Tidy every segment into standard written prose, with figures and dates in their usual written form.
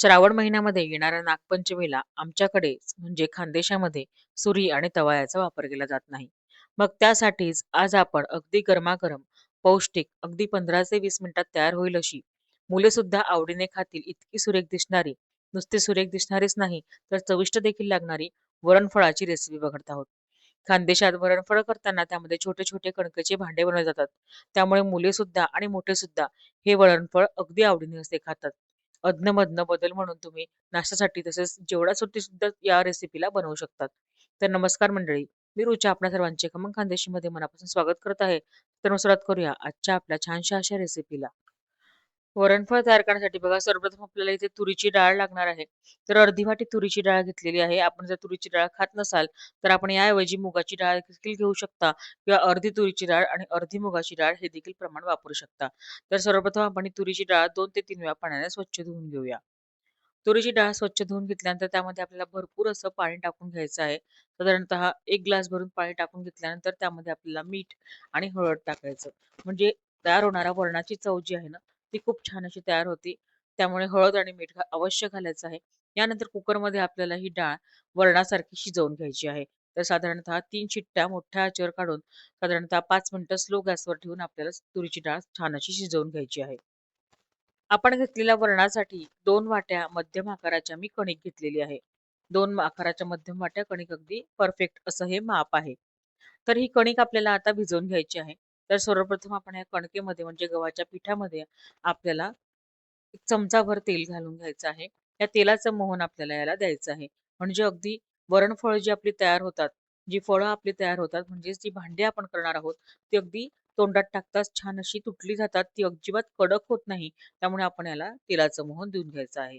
श्रावण महिन्यामध्ये येणाऱ्या नागपंचमीला आमच्याकडे म्हणजे खानदेशामध्ये सुरी आणि तवा याचा वापर केला जात नाही. मग त्यासाठीच आज आपण अगदी गरमागरम, पौष्टिक, अगदी 15 ते 20 मिनिटात तयार होईल अशी, मुले सुद्धा आवडीने खातील इतकी सुरेख दिसणारी, नुसती सुरेख दिसणारीच नाही तर चविष्ट देखील लागणारी वरणफळाची रेसिपी बघत आहोत. खानदेशात वरणफळ करताना त्यामध्ये छोटे छोटे कणकेचे भांडे बनवले जातात. त्यामुळे मुले सुद्धा आणि मोठे सुद्धा हे वरणफळ अगदी आवडीने असे खातात. अधनं-मधनं बदल म्हणून तुम्ही नाश्त्यासाठी तसेच जेवणासाठी सुद्धा या रेसिपीला बनवू शकतात. तर नमस्कार मंडळी, मी रुचा आपल्या सर्वांचे खमंग खानदेशीमध्ये मनापासून स्वागत करत आहे. तर मग सुरुवात करूया आजच्या आपल्या छानशा अशा रेसिपीला. वरणफळ तयार करण्यासाठी बघा सर्वप्रथम आपल्याला इथे तुरीची डाळ लागणार आहे. तर अर्धी वाटी तुरीची डाळ घेतलेली आहे. आपण जर तुरीची डाळ खात नसाल, तर आपण याऐवजी मुगाची डाळ देखील घेऊ शकता किंवा अर्धी तुरीची डाळ आणि अर्धी मुगाची डाळ हे देखील प्रमाण वापरू शकता. तर सर्वप्रथम आपण ही तुरीची डाळ 2 ते 3 वेळा पाण्याने स्वच्छ धुवून घेऊया. तुरीची डाळ स्वच्छ धुवून घेतल्यानंतर त्यामध्ये आपल्याला भरपूर असं पाणी टाकून घ्यायचं आहे. साधारणतः 1 ग्लास भरून पाणी टाकून घेतल्यानंतर त्यामध्ये आपल्याला मीठ आणि हळद टाकायचं. म्हणजे तयार होणारा वरणाची चव जी आहे ना, ती खूप छान अशी तयार होते. त्यामुळे हळद आणि मीठ अवश्य घालायचं आहे. यानंतर कुकरमध्ये आपल्याला ही डाळ वरणासारखी शिजवून घ्यायची आहे. तर साधारणतः 3 शिट्ट्या मोठ्या आचेवर काढून साधारणतः 5 मिनिटं स्लो गॅसवर ठेवून आपल्याला तुरीची डाळ छान अशी शिजवून घ्यायची आहे. आपण घेतलेल्या वरणासाठी 2 वाट्या मध्यम आकाराच्या मी कणिक घेतलेली आहे. 2 आकाराच्या मध्यम वाट्या कणिक अगदी परफेक्ट असं हे माप आहे. तर ही कणिक आपल्याला आता भिजवून घ्यायची आहे. तर सर्वप्रथम आपण या कणकेमध्ये म्हणजे गव्हाच्या पिठामध्ये आपल्याला 1 चमचाभर तेल घालून घ्यायचं आहे. या तेलाचं मोहन आपल्याला याला द्यायचं आहे. म्हणजे अगदी वरणफळं जी आपली तयार होतात, जी फळं आपली तयार होतात म्हणजेच जी भांडी आपण करणार आहोत, ती अगदी तोंडात टाकताच छान अशी तुटली जातात. ती अजिबात कडक होत नाही. त्यामुळे आपण याला तेलाचं मोहन देऊन घ्यायचं आहे.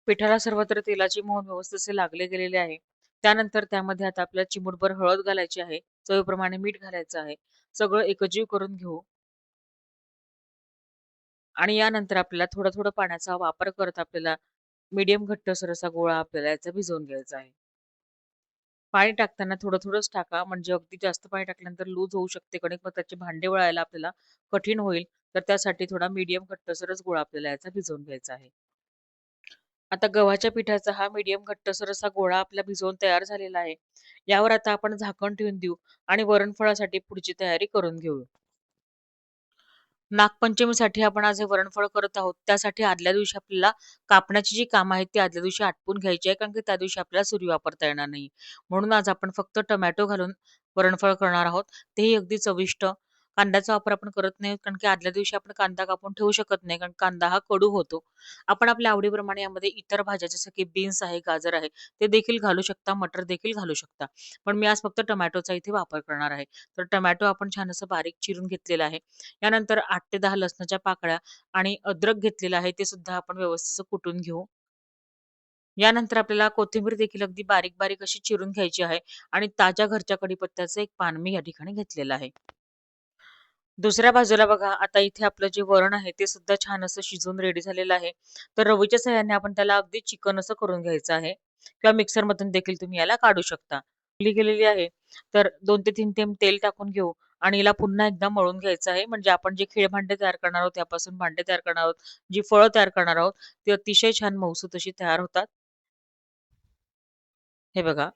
पिठाला सर्वत्र तेलाचे मोहन व्यवस्थित असे लागले गेलेले आहे. त्यानंतर त्यामध्ये आता आपल्याला चिमूटभर हळद घालायची आहे. चवीप्रमाणे मीठ घालायचं आहे. सगळं एकजीव करून घेऊ आणि यानंतर आपल्याला थोडं-थोडं पाण्याचा वापर करत आपल्याला मीडियम घट्टसर असा गोळा आपल्याला याचा भिजवून घ्यायचा आहे. पाणी टाकताना थोडं-थोडंच टाका म्हणजे अगदी जास्त पाणी टाकल्यानंतर लूज होऊ शकते कणिक मग त्याचे भांडे वळायला आपल्याला कठीण होईल. तर त्यासाठी थोडा मीडियम घट्टसरच गोळा आपल्याला याचा भिजवून घ्यायचा आहे. आता गव्हाच्या पिठाचा हा मीडियम घट्टसर असा गोळा आपला भिजवून तयार झालेला आहे. यावर आता आपण झाकण ठेवून देऊ आणि वरणफळासाठी पुढची तयारी करून घेऊ. नागपंचमीसाठी आपण आज हे वरणफळ करत आहोत. त्यासाठी आदल्या दिवशी आपल्याला कापण्याची जी कामं आहेत, ती आदल्या दिवशी आटपून घ्यायची आहे. कारण की त्या दिवशी आपल्याला सुरी वापरता येणार नाही. म्हणून आज आपण फक्त टोमॅटो घालून वरणफळ करणार आहोत. तेही अगदी चविष्ट. कांद्याचा वापर आपण करत नाही, कारण की आदल्या दिवशी आपण कांदा कापून ठेवू शकत नाही, कारण कांदा हा कडू होतो. आपण आपल्या आवडीप्रमाणे यामध्ये इतर भाज्या जसं की बीन्स आहे, गाजर आहे, ते देखील घालू शकता, मटर देखील घालू शकता. पण मी आज फक्त टोमॅटोचा इथे वापर करणार आहे. तर टोमॅटो आपण छान असं बारीक चिरून घेतलेला आहे. यानंतर 8 ते 10 लसणाच्या पाकळ्या आणि अद्रक घेतलेलं आहे ते सुद्धा आपण व्यवस्थित असं कुटून घेऊ. यानंतर आपल्याला कोथिंबीर देखील अगदी बारीक-बारीक अशी चिरून घ्यायची आहे आणि ताज्या घरच्या कढीपत्त्याचं एक पान मी या ठिकाणी घेतलेलं आहे. दुसऱ्या बाजूला बघा आता इथे आपलं जे वरण आहे ते सुद्धा छान असं शिजून रेडी झालेलं आहे. तर रवीच्या सहाय्याने आपण त्याला अगदी चिकन असं करून घ्यायचं आहे किंवा मिक्सरमधून देखील तुम्ही याला काढू शकता. गेलेली आहे. तर 2 ते 3 थेंब तेल टाकून घेऊ आणि हिला पुन्हा एकदा मळून घ्यायचं आहे. म्हणजे आपण जे खीळ भांडे तयार करणार आहोत, त्यापासून भांडे तयार करणार आहोत, जी फळं तयार करणार आहोत, ती अतिशय छान मऊसूत अशी तयार होतात. हे बघा,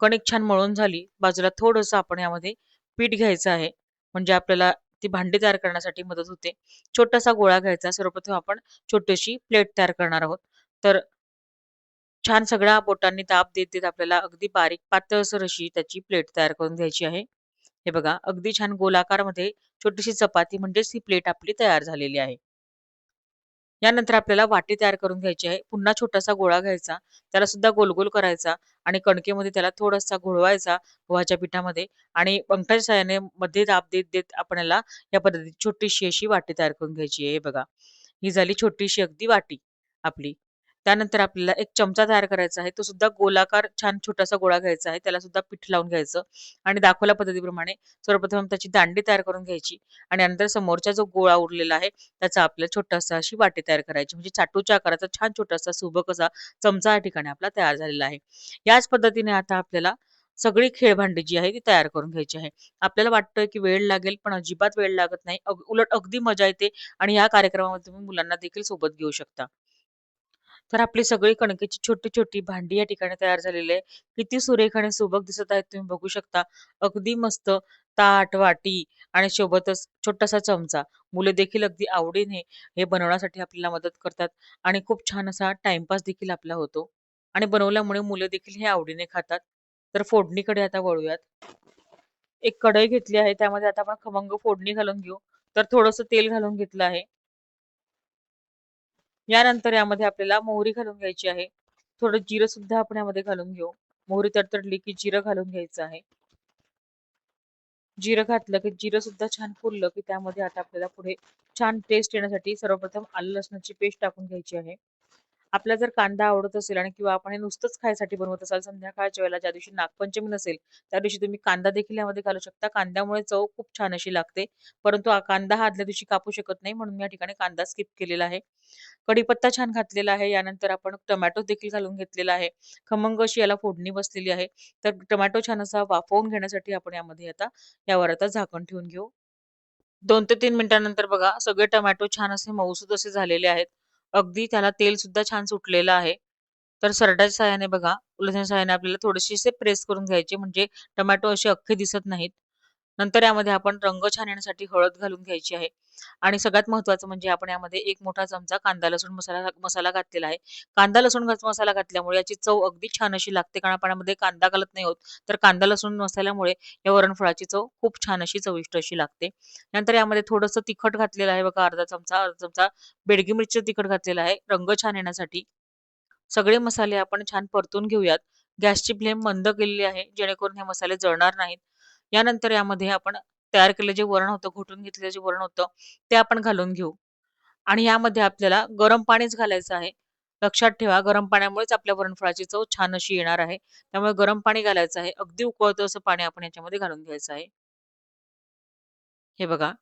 कणिक छान मळून झाली. बाजूला थोडंसं आपण यामध्ये पीठ घ्यायचं आहे. म्हणजे आपल्याला ती भांडी तयार करण्यासाठी मदत होते. छोटासा गोळा घ्यायचा. सर्वप्रथम आपण छोटीशी प्लेट तयार करणार आहोत. तर छान सगळ्या बोटांनी दाब देत-देत आपल्याला अगदी बारीक पातळसर अशी त्याची प्लेट तयार करून घ्यायची आहे. हे बघा, अगदी छान गोलाकारमध्ये छोटीशी चपाती म्हणजेच ही प्लेट आपली तयार झालेली आहे. यानंतर आपल्याला वाटी तयार करून घ्यायची आहे. पुन्हा छोटासा गोळा घ्यायचा, त्याला सुद्धा गोल-गोल करायचा आणि कणकेमध्ये त्याला थोडासा घोळवायचा गव्हाच्या पिठामध्ये आणि अंगठ्याच्या सहाय्याने मध्ये दाब देत-देत आपण याला या पद्धतीने छोटीशी अशी वाटी तयार करून घ्यायची आहे. हे बघा, ही झाली छोटीशी अगदी वाटी आपली. त्यानंतर आपल्याला एक चमचा तयार करायचा आहे. तो सुद्धा गोलाकार छान छोटासा गोळा घ्यायचा आहे. त्याला सुद्धा पीठ लावून घ्यायचं आणि दाखवल्या पद्धतीप्रमाणे सर्वप्रथम त्याची दांडी तयार करून घ्यायची आणि नंतर समोरचा जो गोळा उरलेला आहे, त्याचा आपल्याला छोटासा अशी वाटी तयार करायची. म्हणजे चाटूच्या आकाराचा छान छोटासा सुबक असा चमचा या ठिकाणी आपला तयार झालेला आहे. याच पद्धतीने आता आपल्याला सगळी खेळभांडी जी आहे ती तयार करून घ्यायची आहे. आपल्याला वाटतं की वेळ लागेल, पण अजिबात वेळ लागत नाही. उलट अगदी मजा येते आणि या कार्यक्रमामध्ये तुम्ही मुलांना देखील सोबत घेऊ शकता. तर आपली सगळी कणकेची छोटी-छोटी भांडी या ठिकाणी तयार झालेली आहे. किती सुरेख आणि सुबक दिसत आहेत तुम्ही बघू शकता. अगदी मस्त ताट, वाटी आणि सोबतच छोटासा चमचा. मुले देखील अगदी आवडीने हे बनवण्यासाठी आपल्याला मदत करतात आणि खूप छान असा टाईमपास देखील आपला होतो आणि बनवल्यामुळे मुलं देखील हे आवडीने खातात. तर फोडणीकडे आता वळूयात. एक कढई घेतली आहे. त्यामध्ये आता आपण खमंग फोडणी घालून घेऊ. तर थोडंसं तेल घालून घेतलं आहे. यानंतर यामध्ये आपल्याला मोहरी घालून घ्यायची आहे. थोडं जिरं सुद्धा आपण यामध्ये घालून घेऊ. मोहरी तडतडली की जिरं घालून घ्यायचं आहे. जिरं घातलं की जिरं सुद्धा छान फुललं की त्यामध्ये आता आपल्याला पुढे छान टेस्ट येण्यासाठी सर्वप्रथम आलं लसणाची पेस्ट टाकून घ्यायची आहे. आपल्याला जर कांदा आवडत असेल आणि किंवा आपण हे नुसतंच खायसाठी बनवत असाल संध्याकाळच्या वेळेला ज्या दिवशी नागपंचमी नसेल, त्या दिवशी तुम्ही कांदा देखील यामध्ये घालू शकता. कांद्यामुळे चव खूप छान अशी लागते. परंतु कांदा हा आदल्या दिवशी कापू शकत नाही म्हणून मी या ठिकाणी कांदा स्किप केलेला आहे. कढीपत्ता छान घातलेला आहे. यानंतर आपण टोमॅटो देखील घालून घेतलेला आहे. खमंग अशी याला फोडणी बसलेली आहे. तर टोमॅटो छान असा वाफवून घेण्यासाठी आपण यामध्ये आता यावर आता झाकण ठेवून घेऊ. 2 ते 3 मिनिटांनंतर बघा सगळे टोमॅटो छान असे मऊसूत असे झालेले आहेत. अगदी त्याला तेल सुद्धा छान सुटलेलं आहे. तर सरडाच्या साहाय्याने बघा, उलथण्याच्या साहाय्याने आपल्याला थोडेसे असे प्रेस करून घ्यायचे म्हणजे टोमॅटो असे अख्खे दिसत नाहीत. नंतर यामध्ये आपण रंग छान येण्यासाठी हळद घालून घ्यायची आहे आणि सगळ्यात महत्त्वाचं म्हणजे आपण यामध्ये 1 मोठा चमचा कांदा लसूण मसाला मसाला घातलेला आहे. कांदा लसूण मसाला घातल्यामुळे याची चव अगदी छान अशी लागते कारण आपण यामध्ये कांदा घालत नाही आहोत. तर कांदा लसूण मसाल्यामुळे या वरणफळाची चव खूप छान अशी चविष्ट अशी लागते. नंतर यामध्ये थोडंसं तिखट घातलेलं आहे बघा अर्धा चमचा बेडगी मिरचीचं तिखट घातलेलं आहे रंग छान येण्यासाठी. सगळे मसाले आपण छान परतून घेऊयात. गॅसची फ्लेम मंद केलेली आहे, जेणेकरून हे मसाले जळणार नाहीत. यानंतर यामध्ये आपण तयार केलेलं जे वरण होतं, घोटून घेतलेलं जे वरण होतं, ते आपण घालून घेऊ आणि यामध्ये आपल्याला गरम पाणीच घालायचं आहे. लक्षात ठेवा, गरम पाण्यामुळेच आपल्या वरणफळाची चव छान अशी येणार आहे. त्यामुळे गरम पाणी घालायचं आहे. अगदी उकळतं असं पाणी आपण याच्यामध्ये घालून घ्यायचं आहे. हे बघा,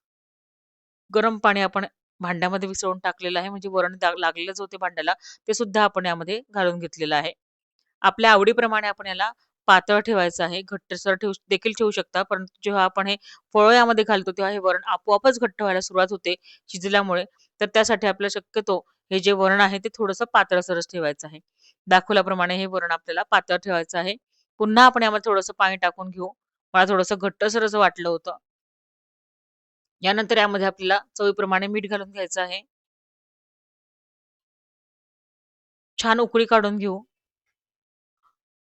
गरम पाणी आपण भांड्यामध्ये मिसळून टाकलेलं आहे, म्हणजे वरण लागलेलंच होते भांड्याला, ते सुद्धा आपण यामध्ये घालून घेतलेलं आहे. आपल्या आवडीप्रमाणे आपण याला पातळ ठेवायचं आहे. घट्टसर देखील ठेवू शकता. परंतु जेव्हा आपण हे फळं यामध्ये घालतो, तेव्हा हे वरण आपोआपच घट्ट व्हायला सुरुवात होते शिजल्यामुळे. तर त्यासाठी आपल्याला शक्यतो हे जे वरण आहे, ते थोडंसं पातळसरच ठेवायचं आहे. दाखवल्याप्रमाणे हे वरण आपल्याला पातळ ठेवायचं आहे. पुन्हा आपण यामध्ये थोडंसं पाणी टाकून घेऊ. मला थोडंसं घट्टसर असं वाटलं होतं. यानंतर यामध्ये आपल्याला चवीप्रमाणे मीठ घालून घ्यायचं आहे. छान उकळी काढून घेऊ.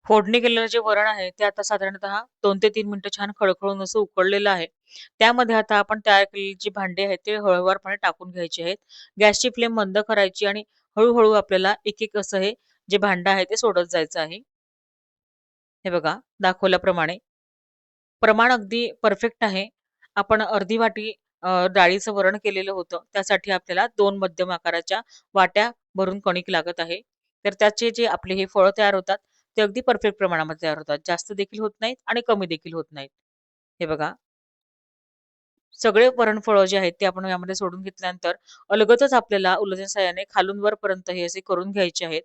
फोडणी केलेलं जे वरण आहे ते आता साधारणतः 2 ते 3 मिनिटं छान खळखळून असं उकळलेलं आहे. त्यामध्ये आता आपण तयार केलेली जी भांडी आहेत ते हळूवारपणे टाकून घ्यायची आहेत. गॅसची फ्लेम मंद करायची आणि हळू आपल्याला एक-एक असं हे जे भांडं आहे ते सोडत जायचं आहे. हे बघा दाखवल्याप्रमाणे. प्रमाण अगदी परफेक्ट आहे. आपण अर्धी वाटी डाळीचं वरण केलेलं होतं. त्यासाठी आपल्याला 2 मध्यम आकाराच्या वाट्या भरून कणिक लागत आहे. तर त्याचे जे आपले हे फळं तयार होतात, ते अगदी परफेक्ट प्रमाणामध्ये तयार होतात. जास्त देखील होत नाहीत आणि कमी देखील होत नाहीत. हे बघा, सगळे वरण-फळं जे आहेत ते आपण यामध्ये सोडून घेतल्यानंतर अलगदच आपल्याला उलथच्या साहाय्याने खालून वरपर्यंत हे असे करून घ्यायचे आहेत.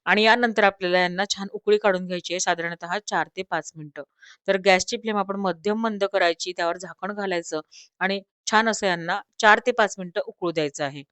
आणि यानंतर आपल्याला यांना छान उकळी काढून घ्यायची आहे साधारणतः 4 ते 5 मिनिटं. तर गॅसची फ्लेम आपण मध्यम मंद करायची, त्यावर झाकण घालायचं आणि छान असं यांना 4 ते 5 मिनिटं उकळू द्यायचं आहे.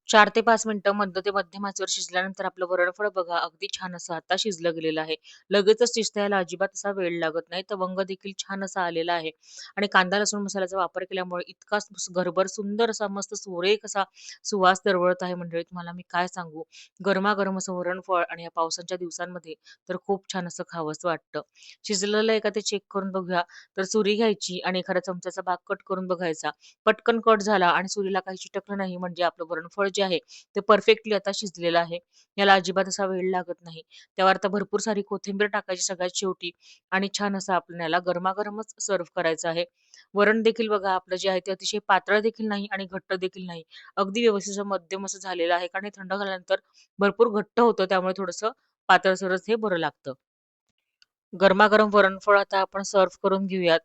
4 ते 5 मिनिटं मंद ते मध्यम आचेवर शिजल्यानंतर आपलं वरणफळ बघा अगदी छान असं आता शिजलं गेलेलं आहे. लगेचच शिजता यायला अजिबात असा वेळ लागत नाही. तवंग देखील छान असा आलेला आहे आणि कांदा लसूण मसाल्याचा वापर केल्यामुळे इतका घरभर सुंदर असा मस्त सुरेख असा सुवास दरवळत आहे मंडळी तुम्हाला मी काय सांगू. गरमागरम असं वरणफळ आणि या पावसाच्या दिवसांमध्ये तर खूप छान असं खावंसं वाटतं. शिजलेलं आहे का ते चेक करून बघूया. तर सुरी घ्यायची आणि एखाद्या चमच्याचा भाग कट करून बघायचा. पटकन कट झाला आणि सुरीला काही चिटकलं नाही म्हणजे आपलं वरणफळ जे आहे ते परफेक्टली आता शिजलेलं आहे. याला अजिबात असा वेळ लागत नाही. त्यावर आता भरपूर सारी कोथिंबीर टाकायची सगळ्यात शेवटी आणि छान असं आपल्याला याला गरमागरमच सर्व्ह करायचं आहे. वरण देखील बघा आपलं जे आहे ते अतिशय पातळ देखील नाही आणि घट्ट देखील नाही. अगदी व्यवस्थित असं मध्यम असं झालेलं आहे कारण हे थंड झाल्यानंतर भरपूर घट्ट होतं त्यामुळे थोडंसं पातळसरच हे बरं लागतं. गरमागरम वरणफळ आता आपण सर्व्ह करून घेऊयात.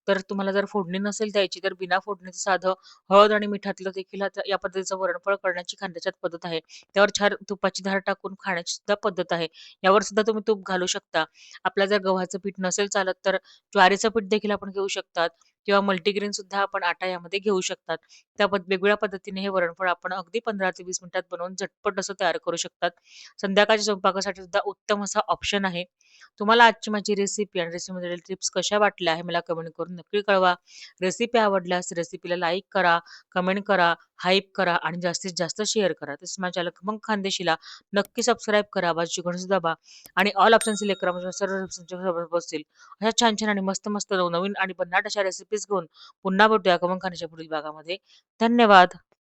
तर तुम्हाला जर फोडणी नसेल द्यायची, तर बिना फोडणीचं साधं हळद आणि मिठातलं देखील आता या पद्धतीचं वरणफळ करण्याची खानदेशात पद्धत आहे. त्यावर छान तुपाची धार टाकून खाण्याची सुद्धा पद्धत आहे. यावर सुद्धा तुम्ही तूप घालू शकता. आपल्याला जर गव्हाचं पीठ नसेल चालत, तर ज्वारीचं पीठ देखील आपण घेऊ शकतात किंवा मल्टीग्रेन सुद्धा आपण आटा यामध्ये घेऊ शकतात. वेगवेगळ्या पद्धतीने हे वरणफळ आपण अगदी 15 ते 20 मिनिटात बनवून झटपट असं तयार करू शकतात. संध्याकाळच्या स्वयंपाकासाठी सुद्धा उत्तम असा ऑप्शन आहे. तुम्हाला आजची माझी रेसिपी आणि रेसिपीमधील टिप्स कशा वाटल्या हे मला कमेंट करून नक्की कळवा. रेसिपी आवडल्यास रेसिपीला लाईक करा, कमेंट करा, हाईप करा आणि जास्तीत जास्त शेअर करा. तसेच माझ्या खमंग खानदेशीला नक्की सबस्क्राईब करा, बाजूची घंटी दाबा आणि ऑल ऑप्शन सिलेक्ट करा म्हणजे सर्व तुमच्यासोबत बसतील. अशा छान-छान आणि मस्त-मस्त नवनवीन आणि भन्नाट अशा रेसिपीज घेऊन पुन्हा भेटूया खमंग खानदेशाच्या पुढील भागामध्ये. धन्यवाद.